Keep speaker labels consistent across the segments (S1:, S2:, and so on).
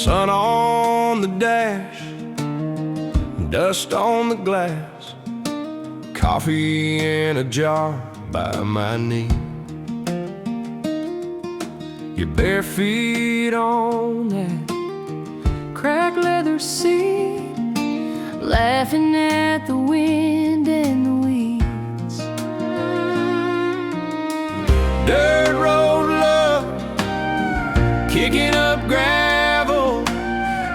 S1: Sun on the dash, dust on the glass, coffee in a jar by my knee. Your bare feet on that cracked leather seat, laughing at the wind and the weeds. Dirt road love, kicking up gravel,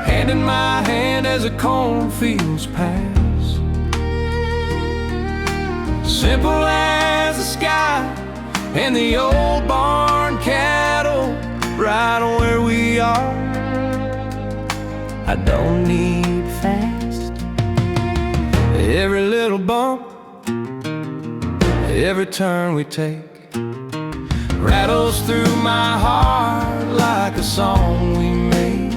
S1: hand in my hand as the cornfields pass. Simple as the sky and the old barn cattle, right where we are. I don't need fast. Every little bump, every turn we take, rattles through my heart like a song we made.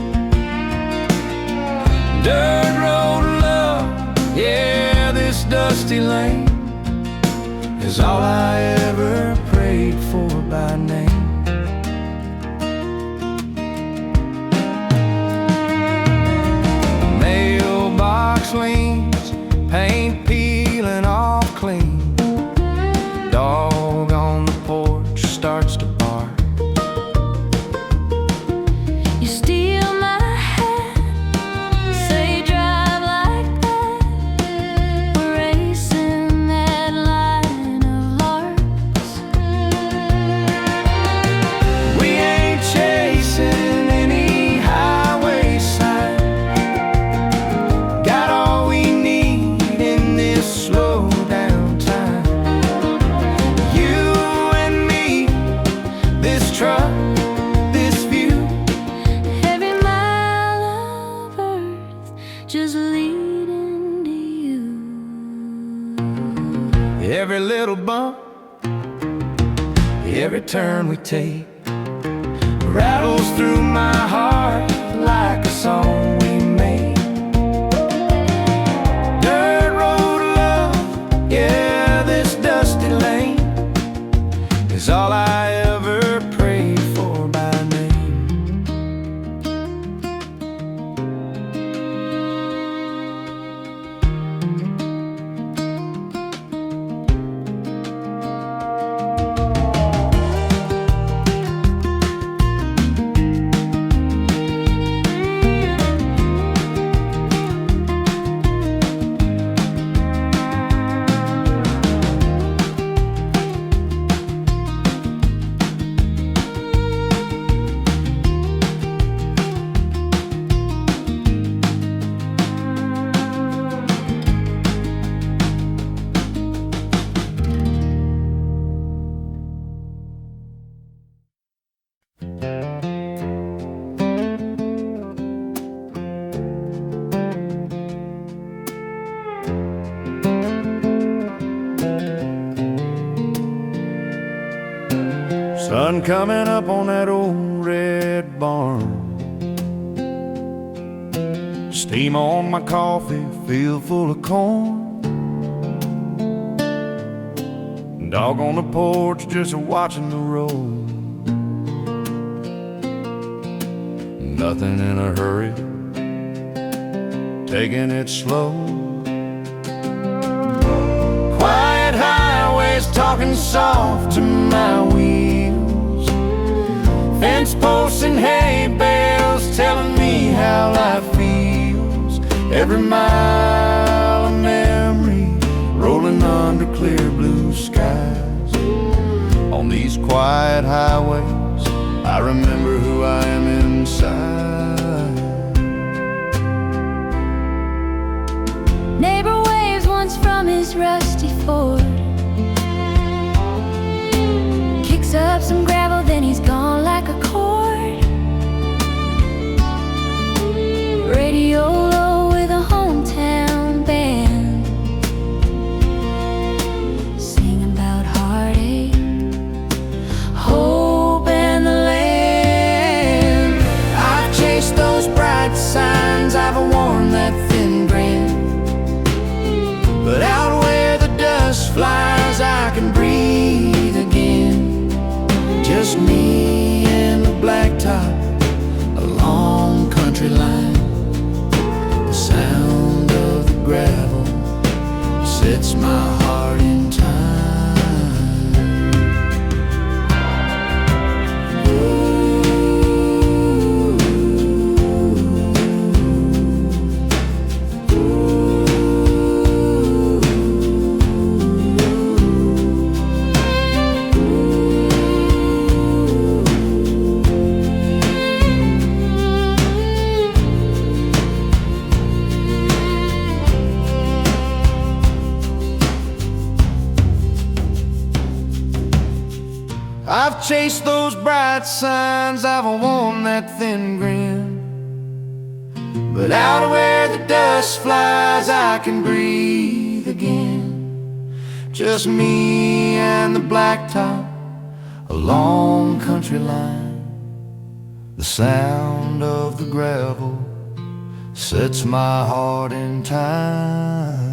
S1: Dirt road love, yeah, this dusty lane is all I ever prayed for by name. Mailbox leans, paint peeling off clean, dog on the porch starts to bark.
S2: You steal my hat, say drive like that, we're racing that line of larks.
S1: We ain't chasing any highway sign, got all we need in this slow down time. You and me, this truck, this view,
S2: Every mile of earth just leading to you.
S1: every little bump, every turn we take, rattles through my heart like a song we made. Dirt road love, yeah, this dusty lane is all I ever prayed for by name. Sun coming up on that old red barn, steam on my coffee, field full of corn, dog on the porch just watching the road. Nothing in a hurry, taking it slow. Quiet highways talking soft to my wheels, fence posts and hay bales telling me how life feels. Every mile a memory rolling under clear blue skies. On these quiet highways I remember who I am inside.
S2: Neighbor waves once from his rusty Ford, kicks up some gravel, then he's gone like a cord. Radio low with a hometown band, singing about heartache, hope, and the land.
S1: I've chased those bright signs, I've worn that thin grin, but out where the dust flies I can breathe again. Just me and the blacktop, a long country I've chased those bright signs, I've worn that thin grin, but out where the dust flies I can breathe again. Just me and the blacktop, a long country line. The sound of the gravel sets my heart in time.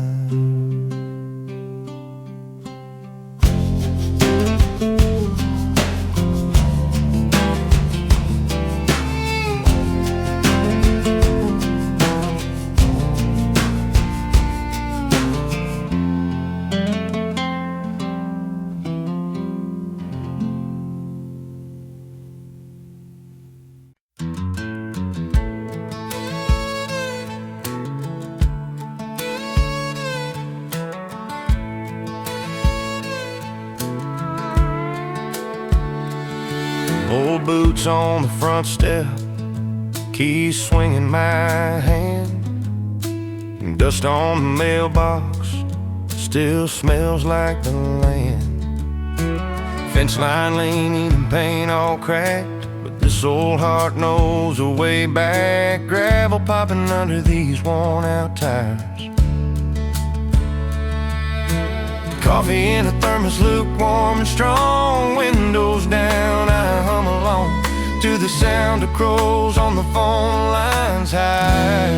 S1: Old boots on the front step, keys swinging my hand, and dust on the mailbox still smells like the land. Fence line leaning and paint all cracked, but this old heart knows a way back. Gravel popping under these worn out tires. Coffee in a thermos, lukewarm and strong. Windows down, I hum along to the sound of crows on the phone lines high.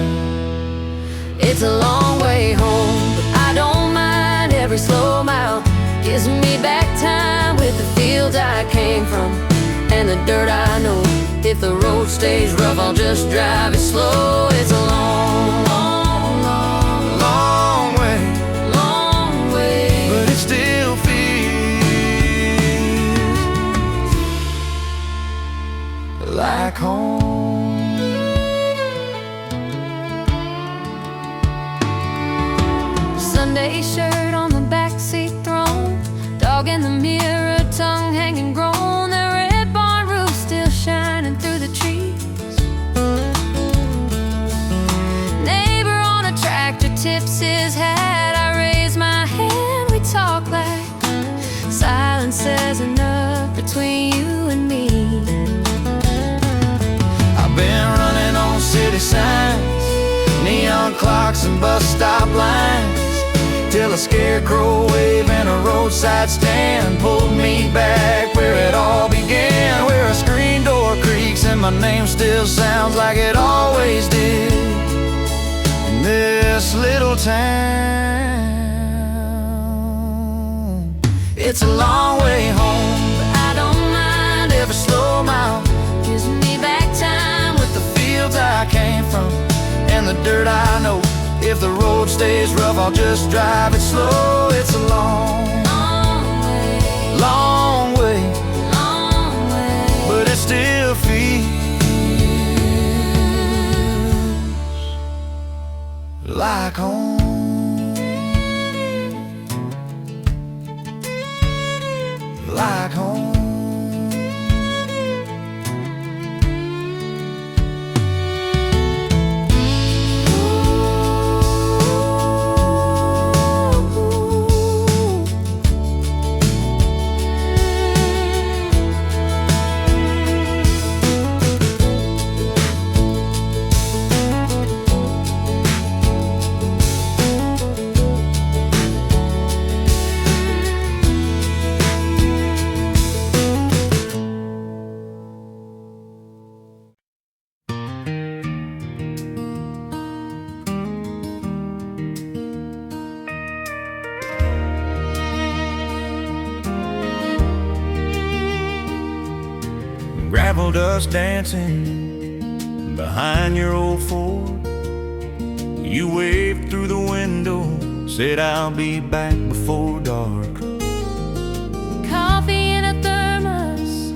S2: It's a long way home, but I don't mind. Every slow mile gives me back time with the fields I came from and the dirt I know. If the road stays rough, I'll just drive it slow. It's a long, long, long,
S1: Long way,
S2: long way,
S1: but it still feels like home.
S2: Sunday shirt on the backseat throne, dog in the mirror, tongue hanging grown. That red barn roof still shining through the trees. Neighbor on a tractor tips his hat. I raise my hand, we talk like silence says enough between you and me.
S1: I've been running on city signs, neon clocks and bus stop lines, till a scarecrow wave and a roadside stand pulled me back where it all began, where a screen door creaks and my name still sounds like it always did in this little town. It's a long way home,
S2: But I don't mind.
S1: every slow mile
S2: Gives me back time with
S1: the fields I came from and the dirt I know. If the road stays rough, I'll just drive it slow. It's a long,
S2: long way,
S1: long way,
S2: long way.
S1: but it still feels like home. Like home. Gravel dust dancing behind your old Ford. You waved through the window, said I'll be back before dark.
S2: Coffee in a thermos,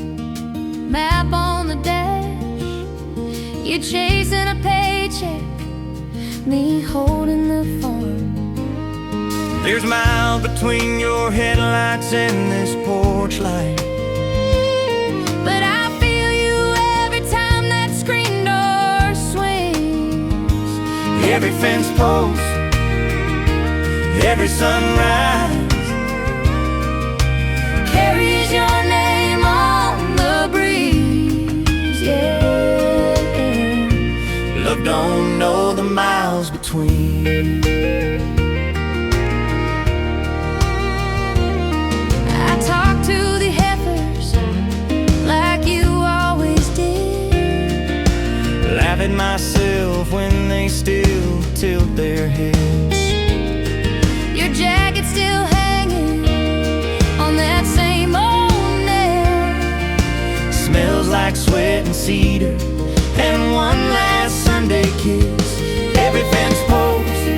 S2: map on the dash. You chasing a paycheck, me holding the farm.
S1: There's miles between your headlights and this porch light.
S2: But I feel you every time that screen door swings.
S1: Every fence post, every sunrise
S2: Carries your name on
S1: between.
S2: I talk to the heifers like you always did,
S1: Laugh at myself when they still tilt their heads.
S2: your jacket still hanging on that same old nail.
S1: Smells like sweat and cedar and one last Sunday kiss. Every fence post,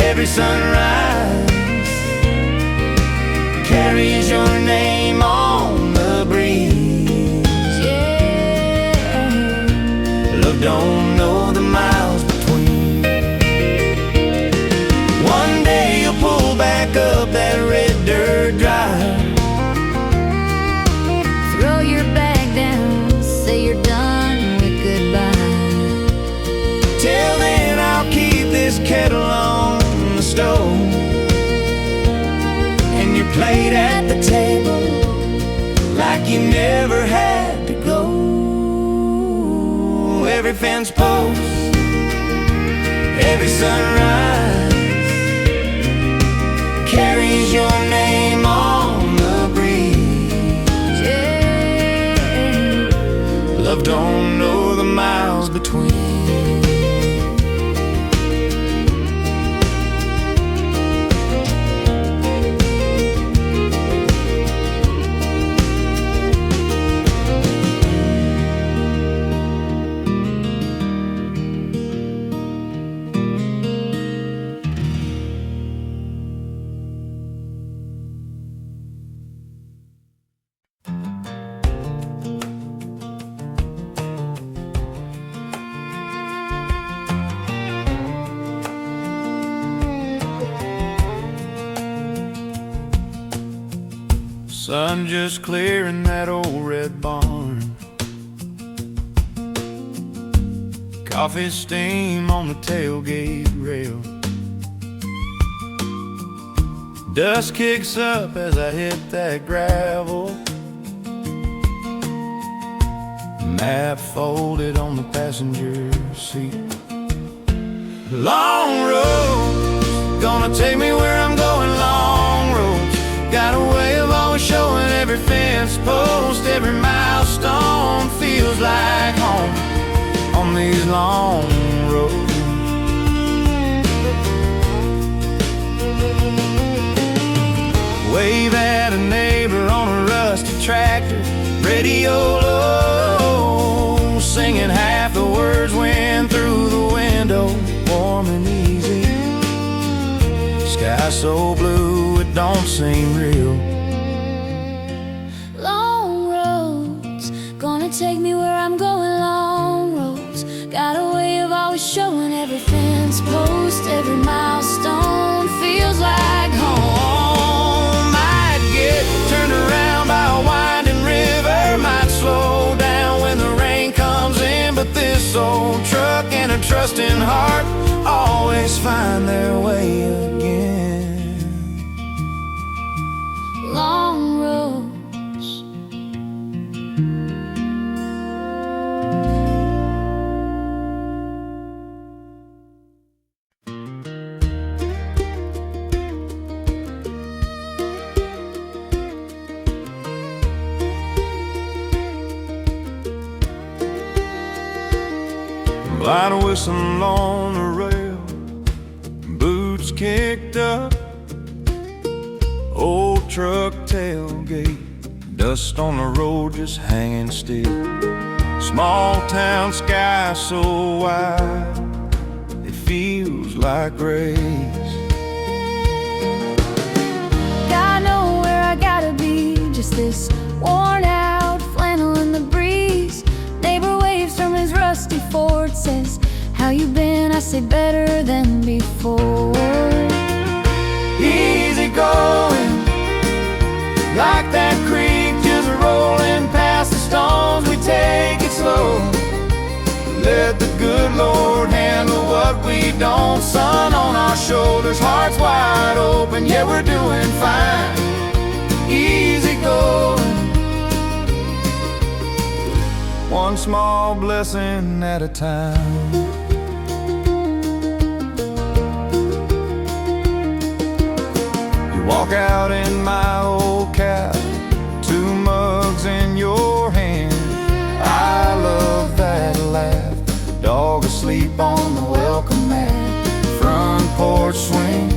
S1: every sunrise carries your name on the breeze.
S2: Yeah,
S1: Love don't know the miles between. One day you'll pull back up that red dirt drive,
S2: throw your bag down, say you're done with goodbye.
S1: Till then I'll keep this kettle on the stove and your plate at the table like you never had to go. Every fence post, every sunrise carries your name on the breeze.
S2: Yeah,
S1: Love don't know the miles between. Sun just clearing that old red barn, coffee steam on the tailgate rail. Dust kicks up as I hit that gravel, map folded on the passenger seat. Long road, gonna take me where I'm going. Long roads, got a way of always showing. Every fence post, every milestone feels like home on these long roads. Wave at a neighbor on a rusty tractor, radio low, singing half the words wind through the window, warm and easy. Sky so blue it don't seem real.
S2: long roads, gonna take me where I'm going. Long roads, got a way of always showing. Every fence post, every milestone feels like home.
S1: Might get turned around by a winding river, might slow down when the rain comes in, but this old truck and a trusting heart always find their way again.
S2: Long roads.
S1: Light a whistle on the rail, boots kicked up, old truck tailgate, dust on the road just hanging still. Small town sky so wide, it feels like grace.
S2: Gotta know where I gotta be, just this worn out flannel in the breeze. Neighbor waves from his rusty Ford, says, how you been? I say better than before.
S1: Easy going, like that creek just rolling past the stones. We take it slow, let the good Lord handle what we don't. Sun on our shoulders, hearts wide open, yeah, we're doing fine. Easy going, one small blessing at a time. walk out in my old cab, 2 mugs in your hand. I love that laugh, dog asleep on the welcome mat, front porch swing,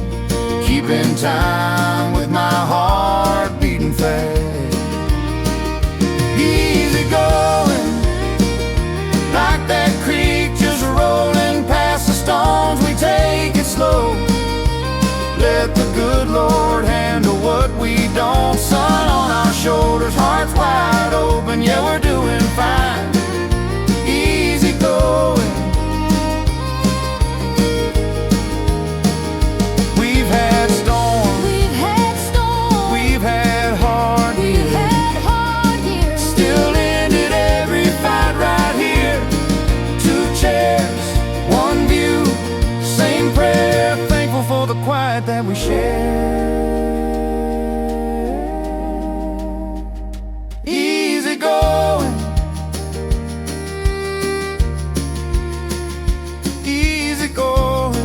S1: keeping time with my heart beating fast. Easy going, like that creek just rolling past the stones. We take it slow, let the good Lord handle what we don't. Sun on our shoulders, hearts wide open, yeah, we're doing fine. Easy going. We've had storms, we've had hard years, still ended every fight right here. 2 chairs, 1 view, same prayer, thankful for the quiet that we share. Easy going, easy going.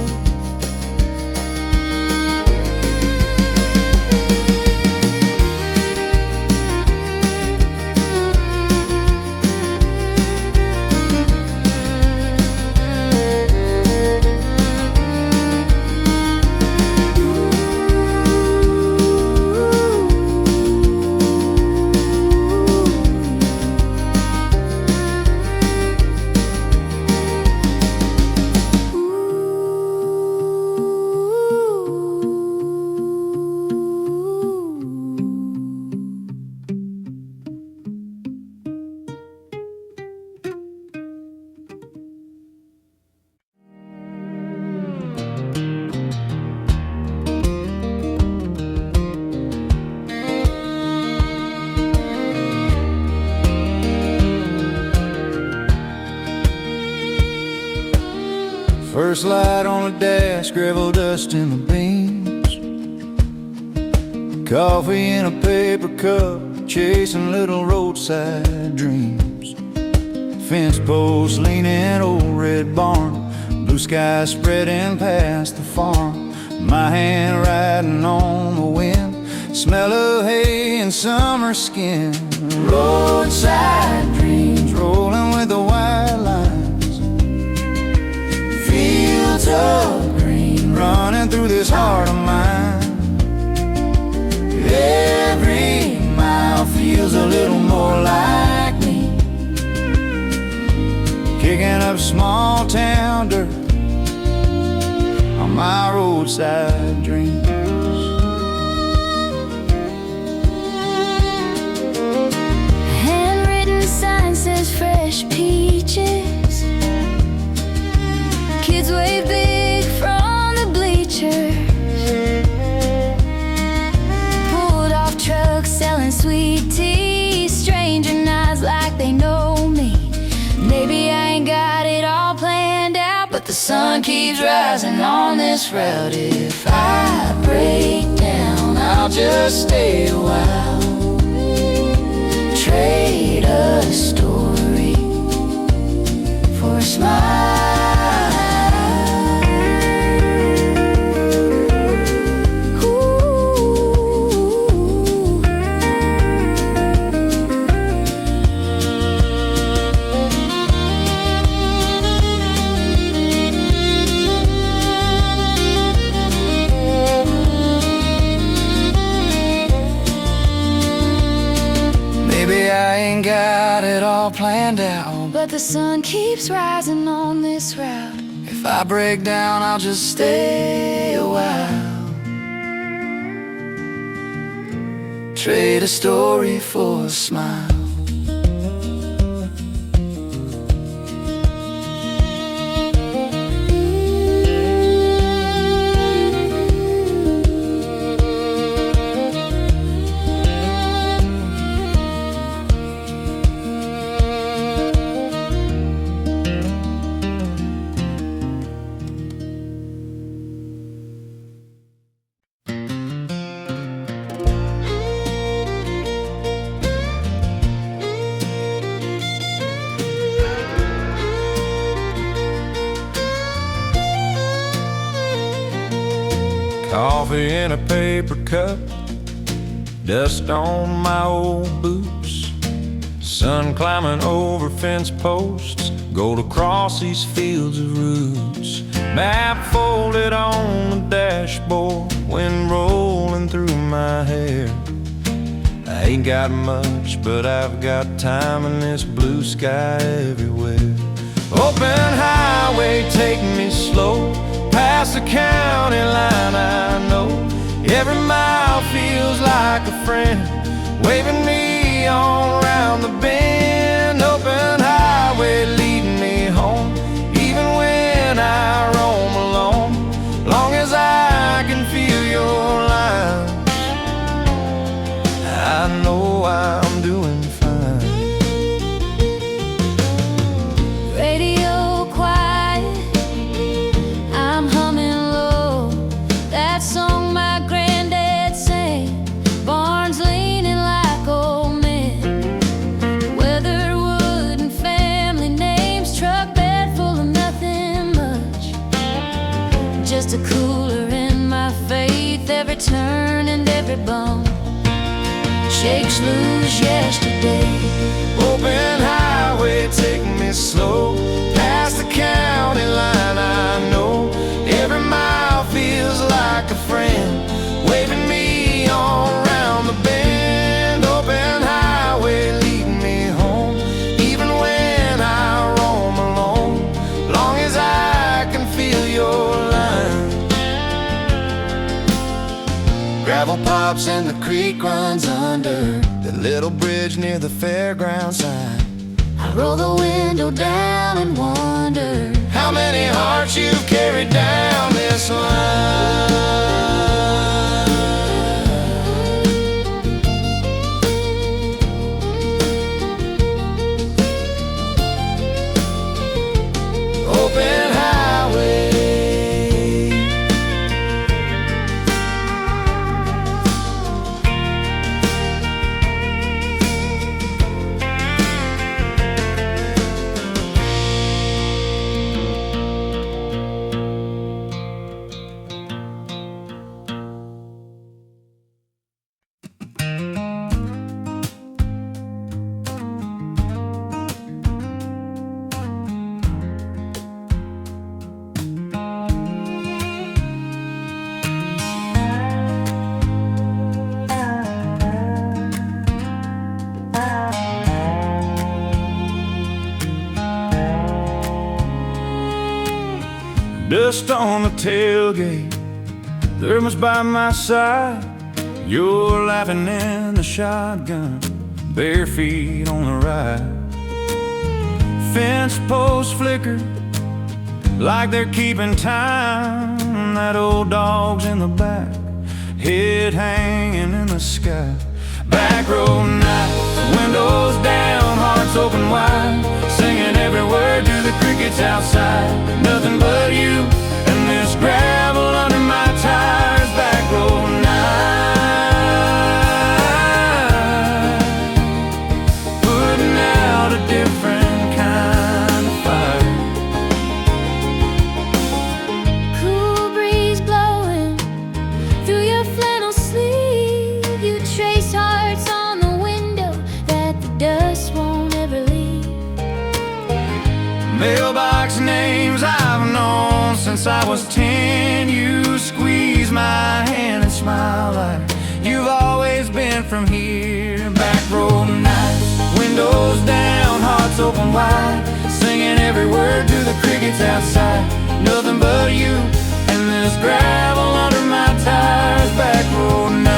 S1: First light on the dash, gravel dust in the beams, coffee in a paper cup, chasing little roadside dreams. Fence posts leaning, old red barn, blue sky spreading past the farm. My hand riding on the wind, smell of hay and summer skin. Roadside dreams rolling with the white lines, fields of green running through this heart of mine. Every mile feels a little more like me, kicking up small town dirt on my roadside dreams.
S2: Handwritten sign says fresh peaches, kids wave big from the bleachers, pulled off trucks selling sweet tea, stranger eyes like they know me. Maybe I ain't got it all planned out, but the sun keeps rising on this route. If I break down, I'll just stay a while, trade a story for a smile.
S1: Maybe I ain't got it all planned out,
S2: But the sun keeps rising on this route.
S1: if I break down, I'll just stay a while, trade a story for a smile. Coffee in a paper cup, Dust on my old boots, sun climbing over fence posts, gold across these fields of roots. Map folded on the dashboard, wind rolling through my hair. I ain't got much, but I've got time and this blue sky everywhere. Open highway, take me slow, past the county line. I know every mile feels like a friend, waving me on round the bend. Open highway, leading me home, even when I roam alone. Long as I can feel your lines, I know I'm doing fine.
S2: Radio quiet, I'm humming low that song my granddad sang. Barns leaning like old men, weathered wood and family names, truck bed full of nothing much, just a cooler in my faith. Every turn and every bump shakes loose yesterday.
S1: Open highway, take me slow, past the county line. I know every mile feels like a friend, waving me on round the bend. Open highway, leading me home, even when I roam alone. Long as I can feel your line. Gravel pops and the creek runs under the little bridge near the fairground sign.
S2: I roll the window down and wonder
S1: How many hearts you've carried down this line. Open highway, dust on the tailgate, thermos by my side. You're laughing in the shotgun, bare feet on the ride. Fence posts flicker like they're keeping time. That old dog's in the back, head hanging in the sky. Back road night, windows down, hearts open wide, singing every word to the crickets outside. Nothing but you and this gravel under my tires. Back road night, putting out a different kind of fire.
S2: cool breeze blowing through your flannel sleeve. You trace hearts on the window that the dust won't ever leave.
S1: Mailbox names I've known since I was 10. You squeeze my hand and smile like you've always been from here. Back road nights, windows down, hearts open wide, singing every word to the crickets outside. Nothing but you and this gravel under my tires. Back road nights,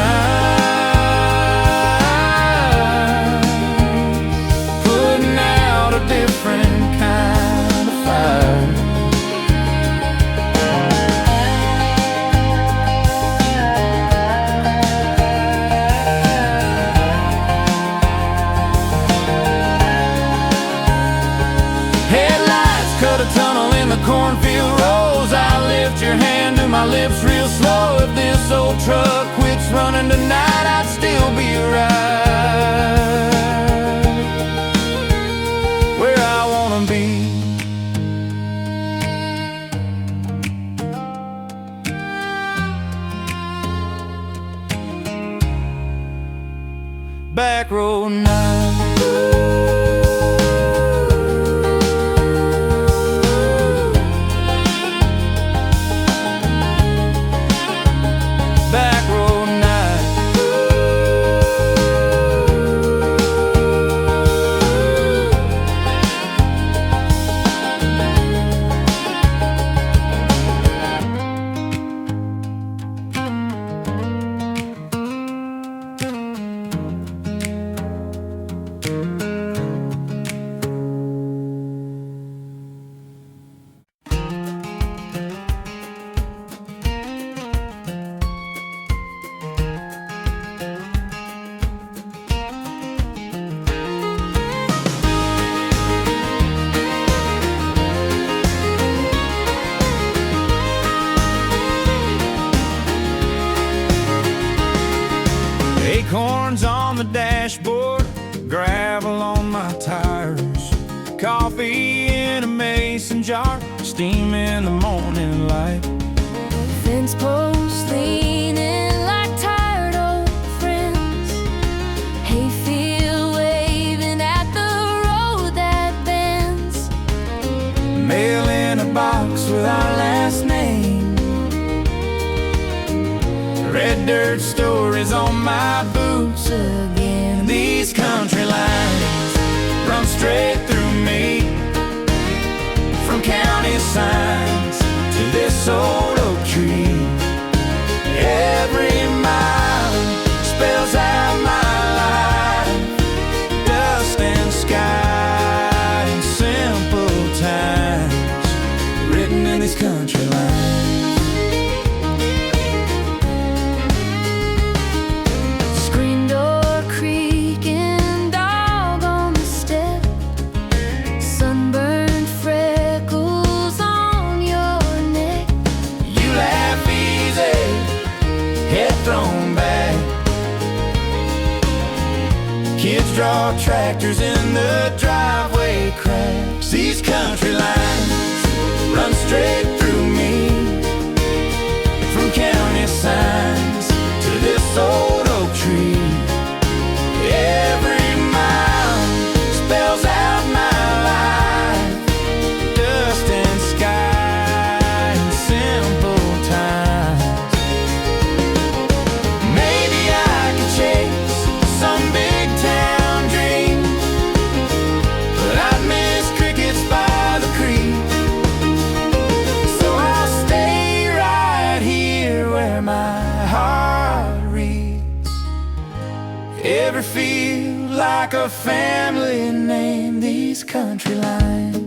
S1: putting out a different kind of fire. Headlights cut a tunnel in the cornfield rows. I lift your hand to my lips real slow. If this old truck quits running tonight, I'd still be right where I wanna be. back road night. Back road night. Acorns on the dashboard, gravel on my tires, coffee in a mason jar, steam in the morning light.
S2: Fence posts leaning like tired old friends, hayfield waving at the road that bends,
S1: Mail in a box with our last name, red dirt stories on my boots again. These country lines run straight through me, from county signs to this old oak tree. Every mile spells out my life, dust and sky in simple times, written in these country lines. Thrown back, kids draw tractors in the driveway cracks. These country lines run straight through me, from county signs to this old oak tree. Every mile spells out my life, dust and sky in simple times. Some big town dream, but I miss crickets by the creek. So I'll stay right here where my heart reads. Ever feel like a family name? These country lines.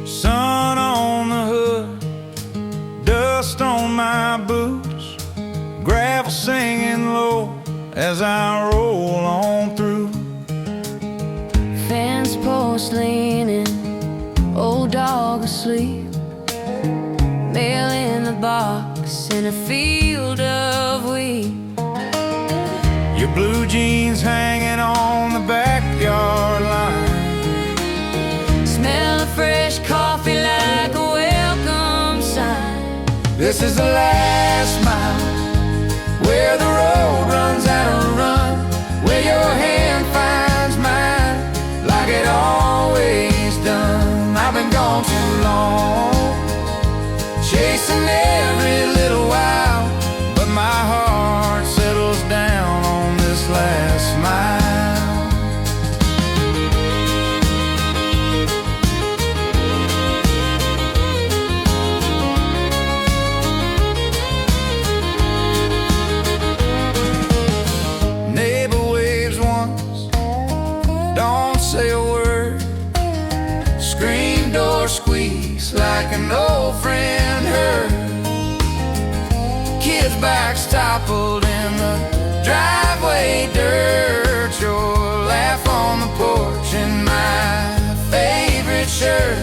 S1: Sun on the hood, dust on my boots, gravel singing low as I roll on through.
S2: fence post leaning, old dog asleep, mail in the box in a field of wheat.
S1: Your blue jeans hanging on the backyard line,
S2: Smell of fresh coffee like a welcome sign.
S1: this is the last mile, where the road runs out of run, where your hand finds mine, like it always done. I've been gone too long, chasing every little while, but my heart settles down on this last mile. bikes toppled in the driveway dirt, your laugh on the porch in my favorite shirt.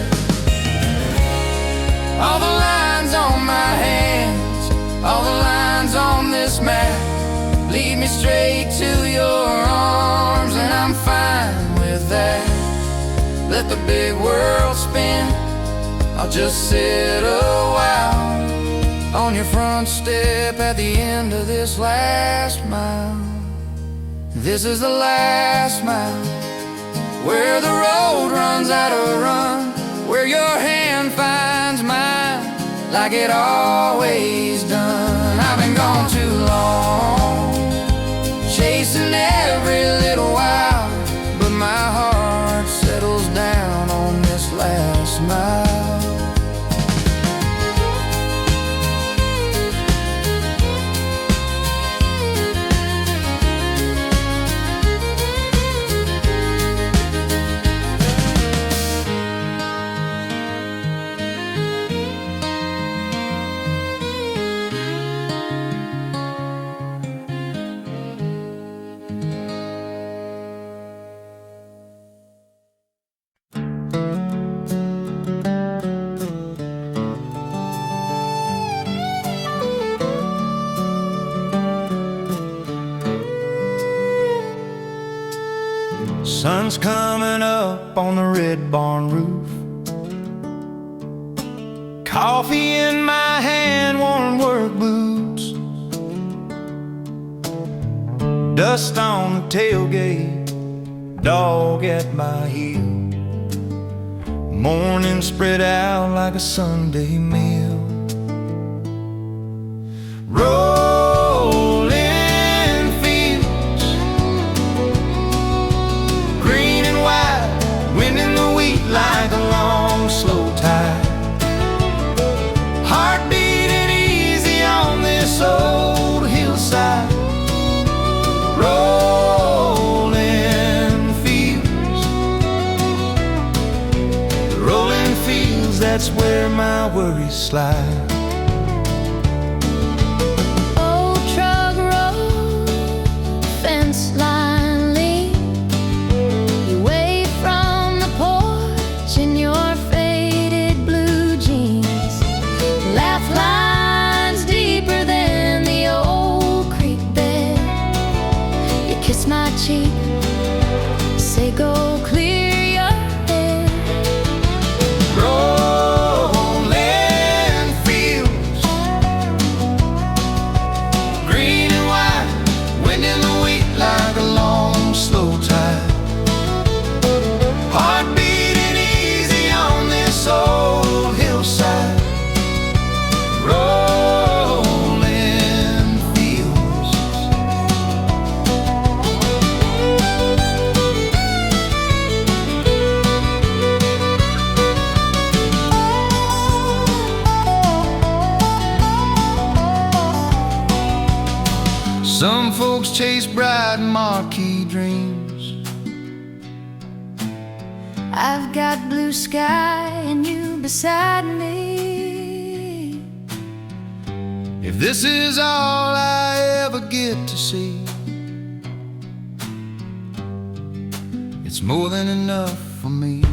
S1: All the lines on my hands, all the lines on this map lead me straight to your arms, and I'm fine with that. Let the big world spin, I'll just sit a while on your front step at the end of this last mile. This is the last mile, where the road runs out of run, where your hand finds mine like it always done. I've been gone too long, chasing every little while, but my heart settles down on this last mile. Sun's coming up on the red barn roof, coffee in my hand, worn work boots, dust on the tailgate, dog at my heel, morning spread out like a Sunday meal. Like a long, slow tide, heart beating easy on this old hillside. Rolling fields, rolling fields, that's where my worries slide.
S2: Old truck road, fence line. Kiss my cheek, say go clear your head.
S1: Rolling fields, green and white, wind in the wheat like a long slow tide, heart beating easy on this old hillside. Some folks chase bright marquee dreams.
S2: I've got blue sky and you beside me.
S1: If this is all I ever get to see, it's more than enough for me.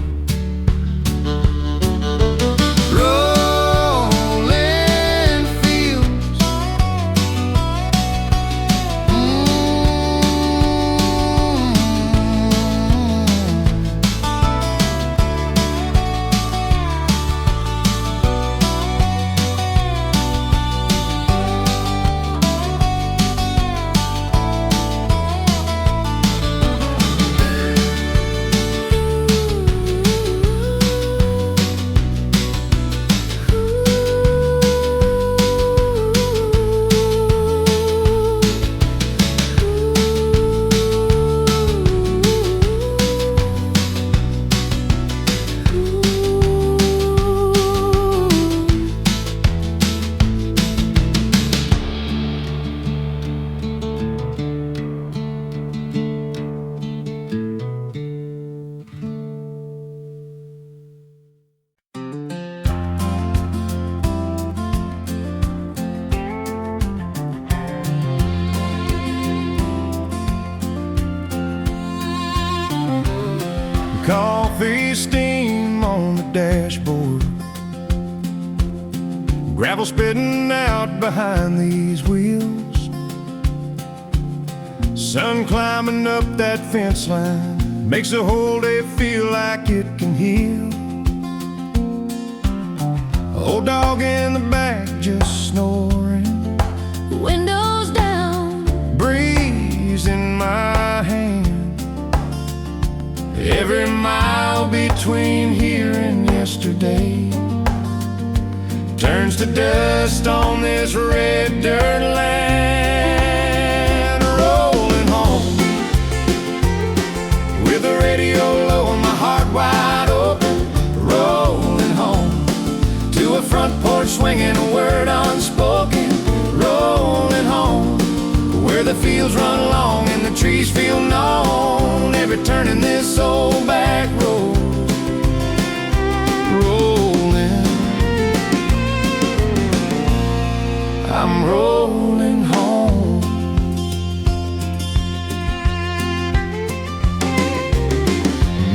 S1: steam on the dashboard, gravel spitting out behind these wheels, sun climbing up that fence line makes the whole day feel like it can heal. Old dog in the back just snoring,
S2: windows down,
S1: breeze in my hand. Every mile between here and yesterday turns to dust on this red dirt land. Rolling home with the radio low and my heart wide open. Rolling home to a front porch swinging a word unspoken. Rolling home where the fields run long and the trees feel known. Every turn in this old back road. Rolling, I'm rolling home.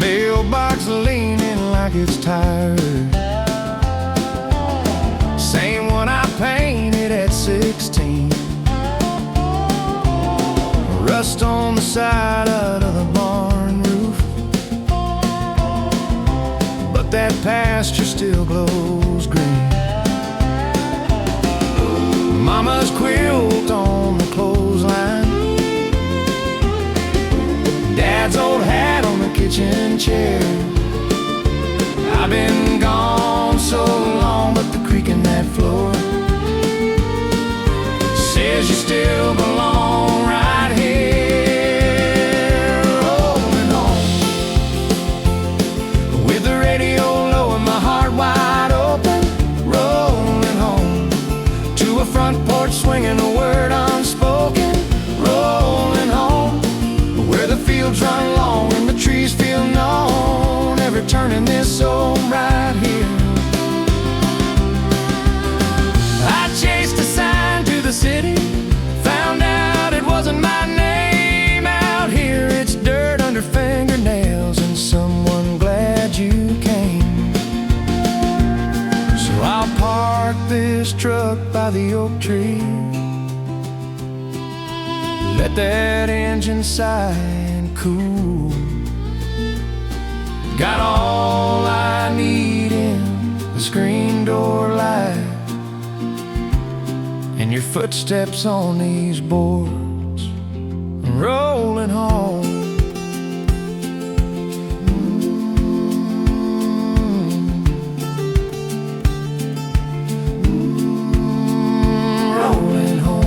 S1: Mailbox leaning like it's tired, same one I painted at 16. Rust on the side of the barn roof, but that pasture still glows green. Mama's quilt on the clothesline, Dad's old hat on the kitchen chair. I've been gone so long, but the creak in that floor says you still belong right here. Rolling home with the radio low and my heart wide open. Rolling home to a front porch swinging a word unspoken. Rolling home where the fields run long and the trees feel known. Every turn in this old right here. I chased a sign to the city, found out it wasn't my name out here. It's dirt under fingernails and someone glad you came. So I'll park this truck by the oak tree, let that engine sigh and cool. Got all I need in the screen door light and your footsteps on these boards. I'm rolling home. Rolling home.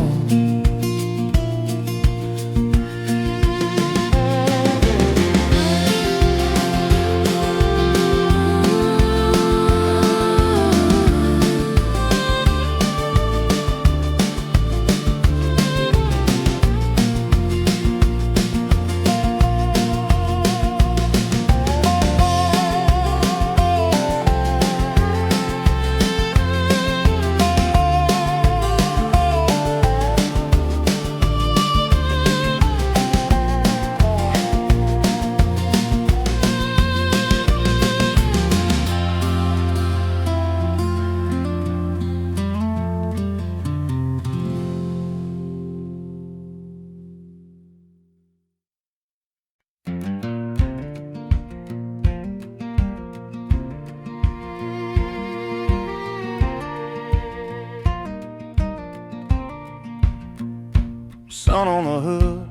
S1: Sun on the hood,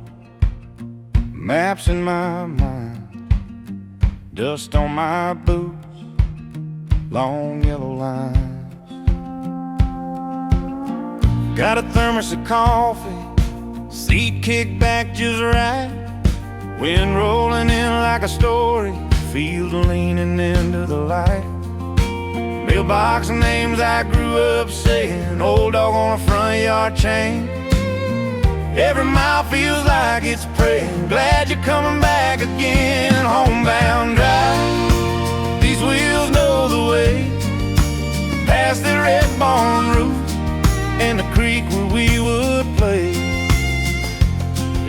S1: maps in my mind, dust on my boots, long yellow lines. Got a thermos of coffee, seat kicked back just right, wind rolling in like a story, field leaning into the light. Mailbox names I grew up saying, old dog on a front yard chain. Every mile feels like it's praying, glad you're coming back again. Homebound drive, these wheels know the way, past the red barn roof and the creek where we would play.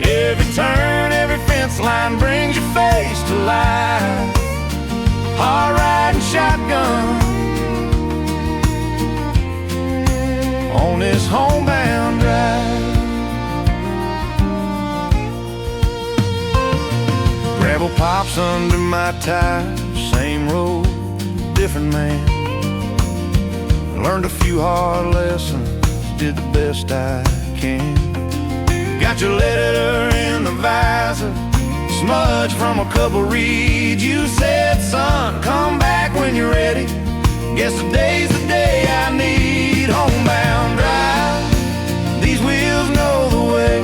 S1: Every turn, every fence line brings your face to life. drops under my tires, same road, different man. Learned a few hard lessons, did the best I can. Got your letter in the visor, smudge from a couple reeds. You said, son, come back when you're ready. Guess today's the day I need. Homebound drive, these wheels know the way.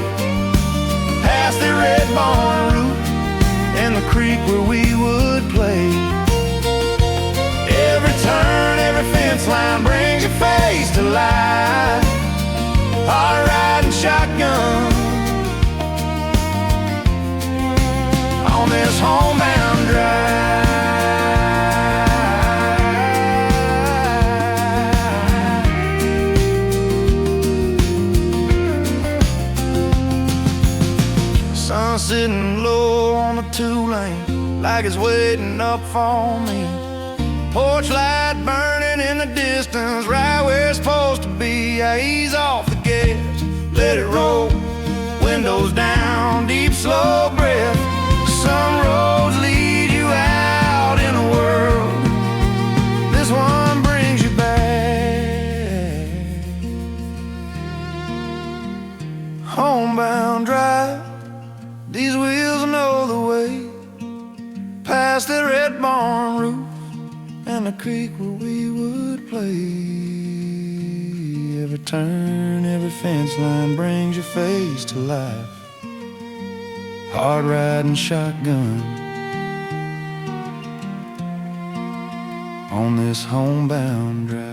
S1: Past the red barn roof and the creek where we would play. Every turn, every fence line brings your face to life. Hard riding shotgun on this homebound drive. Sun sitting low on the two-lane, like it's waiting up for me. Porch light burning in the distance, right where it's supposed to be. I ease off the gas, let it roll, windows down, deep slow breath. Some roads lead you out in the world, this one brings you back. Homebound drive, these wheels know the way. Past the red barn roof and the creek where we would play. Every turn, every fence line brings your face to life. Hard riding shotgun on this homebound drive.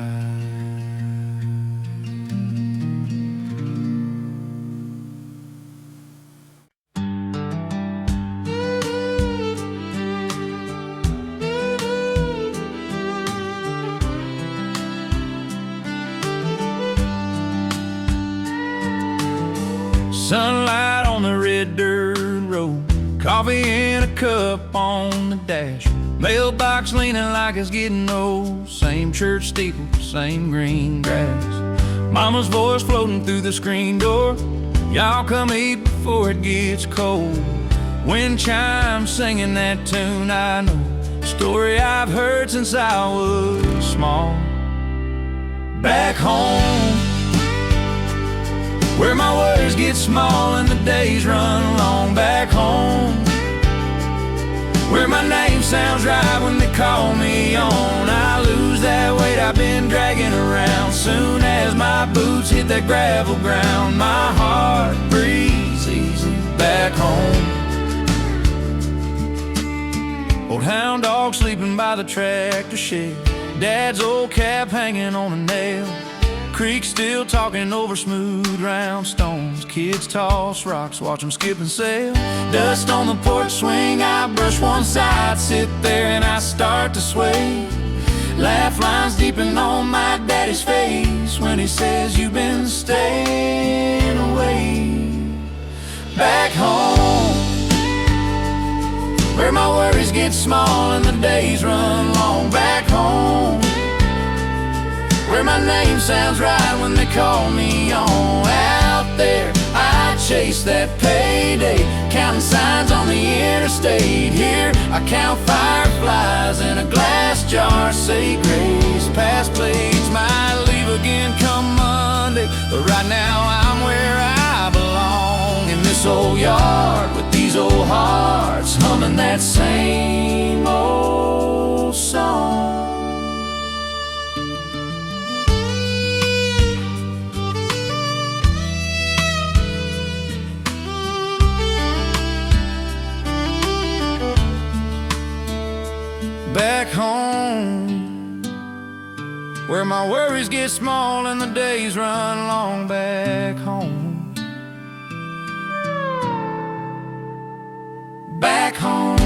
S1: Sunlight on the red dirt road, coffee in a cup on the dash, mailbox leaning like it's getting old, same church steeple, same green grass, mama's voice floating through the screen door, y'all come eat before it gets cold. Wind chimes singing that tune I know, story I've heard since I was small. Back home, where my worries get small and the days run long. Back home, where my name sounds right when they call me on. I lose that weight I've been dragging around. Soon as my boots hit that gravel ground, my heart breathes easy back home. Old hound dog sleeping by the tractor shed, dad's old cap hanging on a nail, creek still talking over smooth round stones. Kids toss rocks, watch them skip and sail. Dust on the porch swing, I brush one side, sit there and I start to sway. Laugh lines deepen on my daddy's face when he says you've been staying away. Back home, where my worries get small and the days run long. Back home, where my name sounds right when they call me on. Out there, I chase that payday, counting signs on the interstate. Here, I count fireflies in a glass jar, say grace. Past plates might leave again come Monday, but right now I'm where I belong. In this old yard with these old hearts, humming that same old song. Back home, where my worries get small and the days run long. Back home, back home.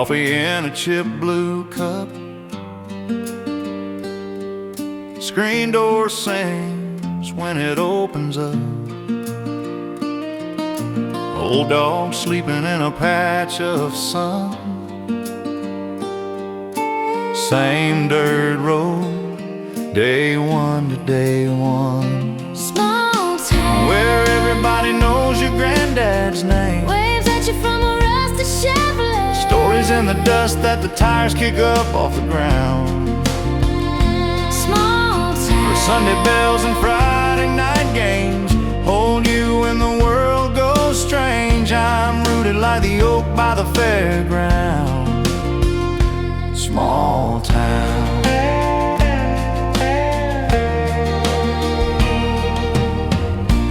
S1: Coffee in a chip blue cup. Screen door sings when it opens up. Old dog sleeping in a patch of sun. Same dirt road, day one to day one.
S2: Small town
S1: where everybody knows your granddad's name.
S2: waves at you from a rusted Chevrolet.
S1: Stories in the dust that the tires kick up off the ground.
S2: Small town
S1: Where Sunday bells and Friday night games hold you when the world goes strange. I'm rooted like the oak by the fairground. Small town.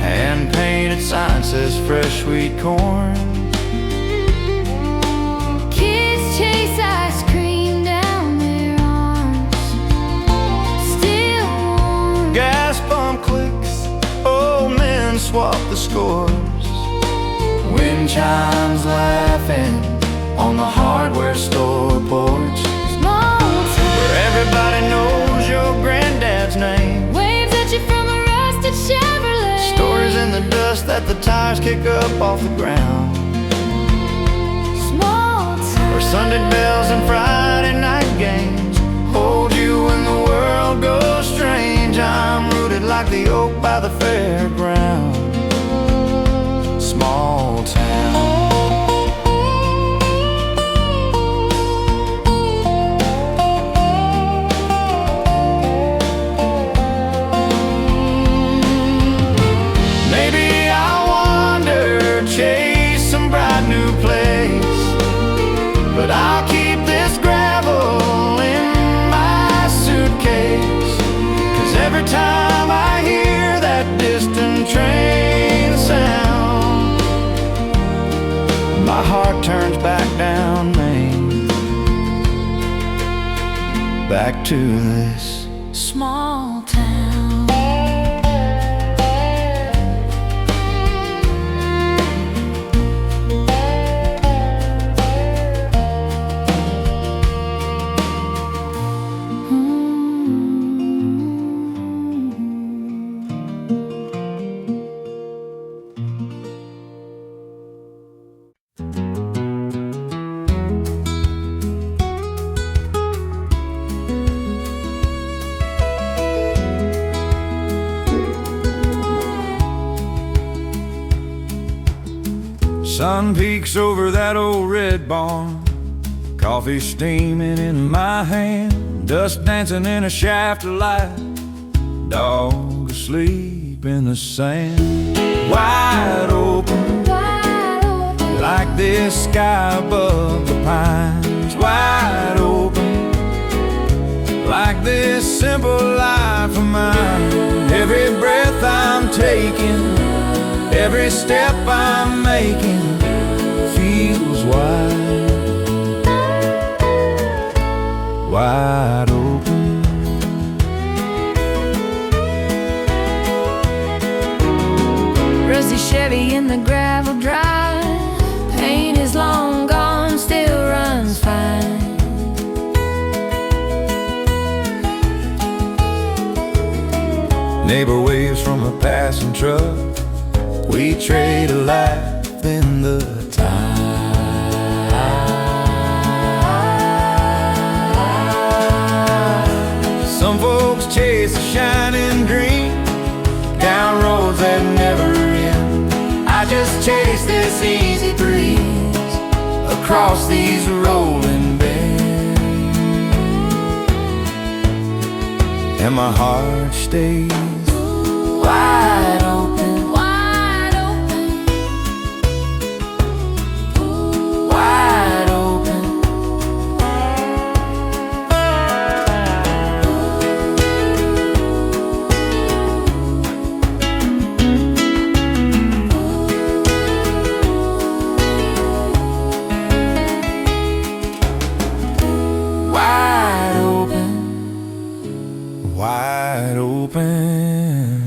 S1: Hand-painted sign says fresh sweet corn.
S2: kids chase ice cream down their arms. Still warm.
S1: Gas pump clicks, old men swap the scores. Wind chimes laughing on the hardware store porch.
S2: Small town
S1: Where everybody knows your granddad's name.
S2: waves at you from a rusted Chevrolet.
S1: Stories in the dust that the tires kick up off the ground.
S2: Small town
S1: Where Sunday bells and Friday night games hold you when the world goes strange. I'm rooted like the oak by the fairground. Small town. Maybe I'll wander, chase some bright new place, but I'll keep this gravel in my suitcase. 'Cause every time I hear that distant train sound, my heart turns back down Main, back to this
S2: small town.
S1: Sun peeks over that old red barn. Coffee steaming in my hand. Dust dancing in a shaft of light. Dog asleep in the sand. Wide open,
S2: Wide open.
S1: like this sky above the pines. Wide open, like this simple life of mine. Every breath I'm taking, every step I'm making feels wide, wide open.
S2: Rusty Chevy in the gravel drive. Paint is long gone, still runs fine.
S1: Neighbor waves from a passing truck. We trade a laugh in the tide. Some folks chase a shining dream down roads that never end. I just chase this easy breeze across these rolling bends, and my heart stays wide open,
S2: Wide open.
S1: wide open. Wide open, wide open.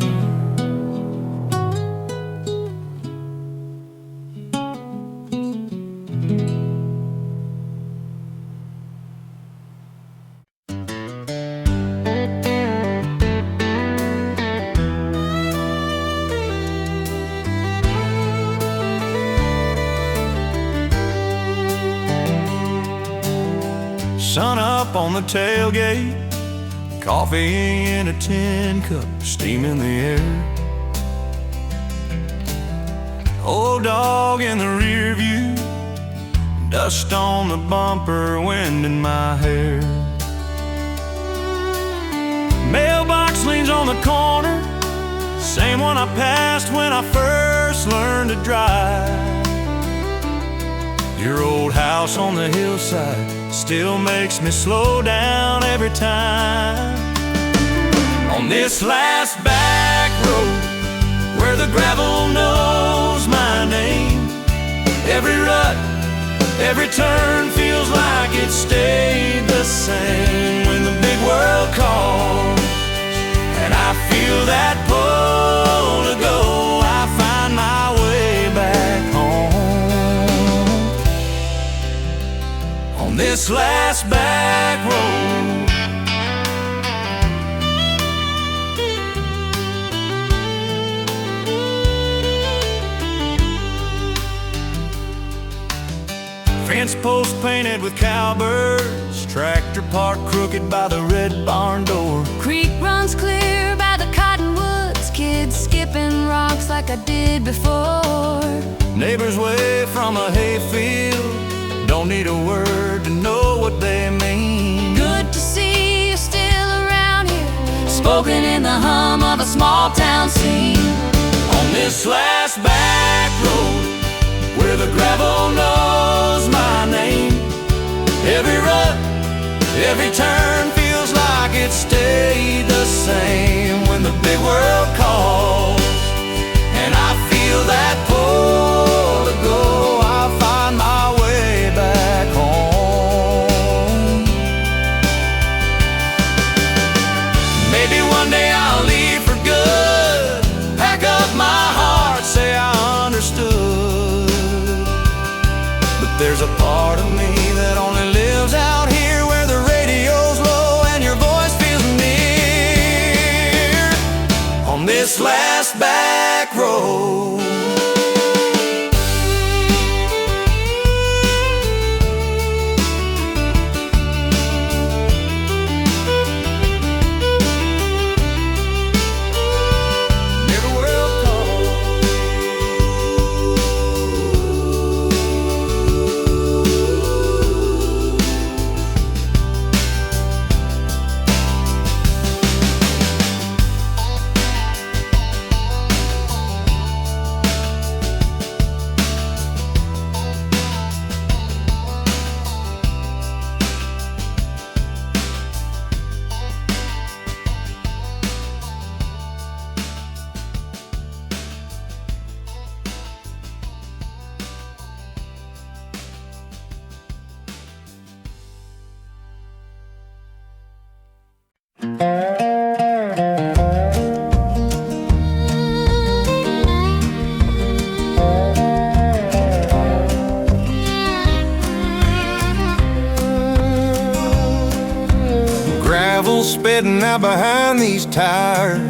S1: sun up on the tailgate, coffee in a tin cup, steam in the air. Old dog in the rear view, dust on the bumper, wind in my hair. Mailbox leans on the corner, same one I passed when I first learned to drive. Your old house on the hillside still makes me slow down every time. On this last back road where the gravel knows my name, every rut, every turn feels like it stayed the same. When the big world calls and I feel that pull to go, I find my way back home. On this last back road, fence post painted with cowbirds, tractor parked crooked by the red barn door.
S2: Creek runs clear by the cottonwoods, kids skipping rocks like I did before.
S1: Neighbors wave from a hayfield, don't need a word to know what they mean.
S2: Good to see you still around here, spoken in the hum of a small town scene.
S1: On this last back road where the gravel knows my name, every rut, every turn feels like it stayed the same. When the big world calls and I feel that pull to go, I find my way back home. Maybe one day I'll leave for good, pack up my heart, say I understood. But there's a part of me that only lives out here where the radio's low and your voice feels near. On this last back road, every world calls. Gravel spitting out behind these tires,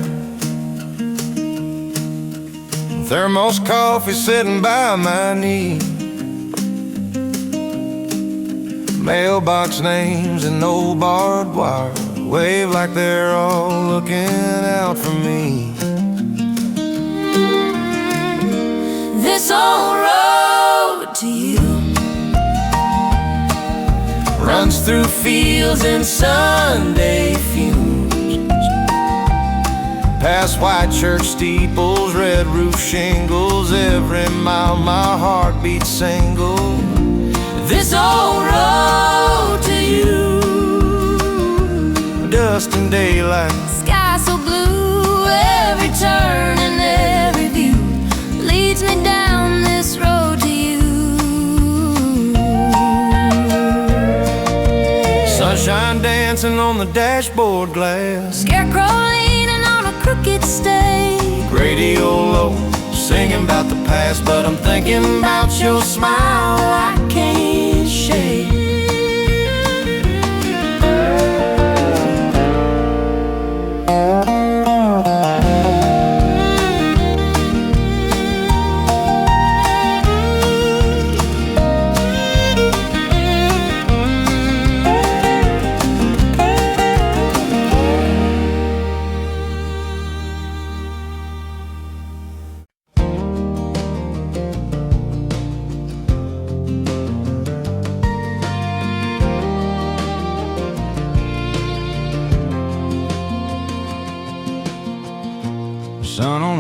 S1: thermos coffee sitting by my knee, mailbox names and no barbed wire wave like they're all looking out for me.
S2: This old road to you
S1: Runs through fields and Sunday fumes, past white church steeples, red roof shingles. Every mile my heart beats single.
S2: This old road to you,
S1: dust and daylight,
S2: sky so blue, every turn and every view leads me down this road to you.
S1: sunshine dancing on the dashboard glass,
S2: Scarecrow leaning on a crooked stake,
S1: radio low, singing about the past, but I'm thinking about your smile I can't shake.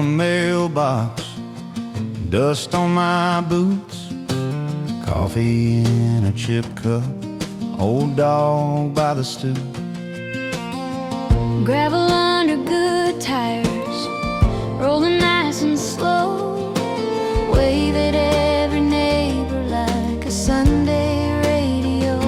S1: the mailbox, dust on my boots, coffee in a chip cup, old dog by the stoop.
S2: Gravel under good tires, rolling nice and slow, wave at every neighbor like a Sunday radio.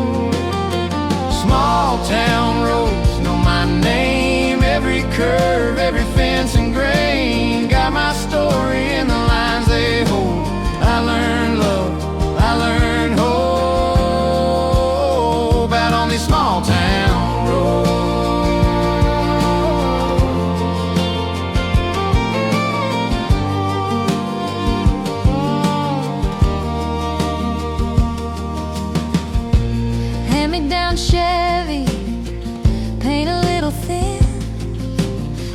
S1: Small town roads know my name, every curve, every fence and grain, got my story in the lines they hold. I learned love, I learned hope out on these small town roads.
S2: Hand-me-down Chevy, paint a little thin,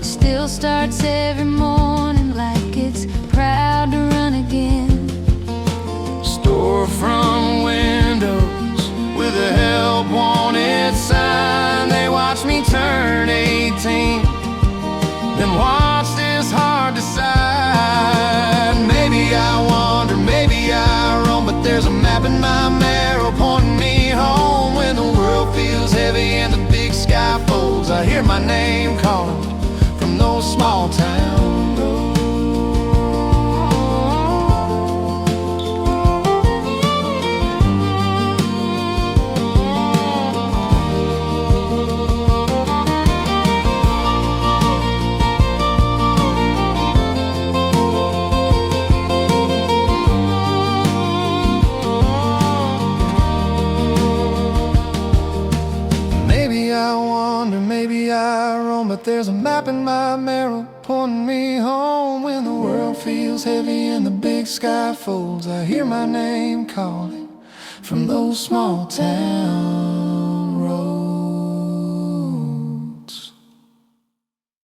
S2: still starts every morning like it's proud to run again.
S1: Storefront windows with a help wanted sign, they watch me turn 18, then watch this heart decide. Maybe I wander, maybe I roam, but there's a map in my marrow pointing me home. When the world feels heavy and the big sky folds, I hear my name calling from those small town roads. Maybe I wander, maybe I roam, but there's a map in my marrow pointing me home. When the world feels heavy and the big sky folds, I hear my name calling from those small towns.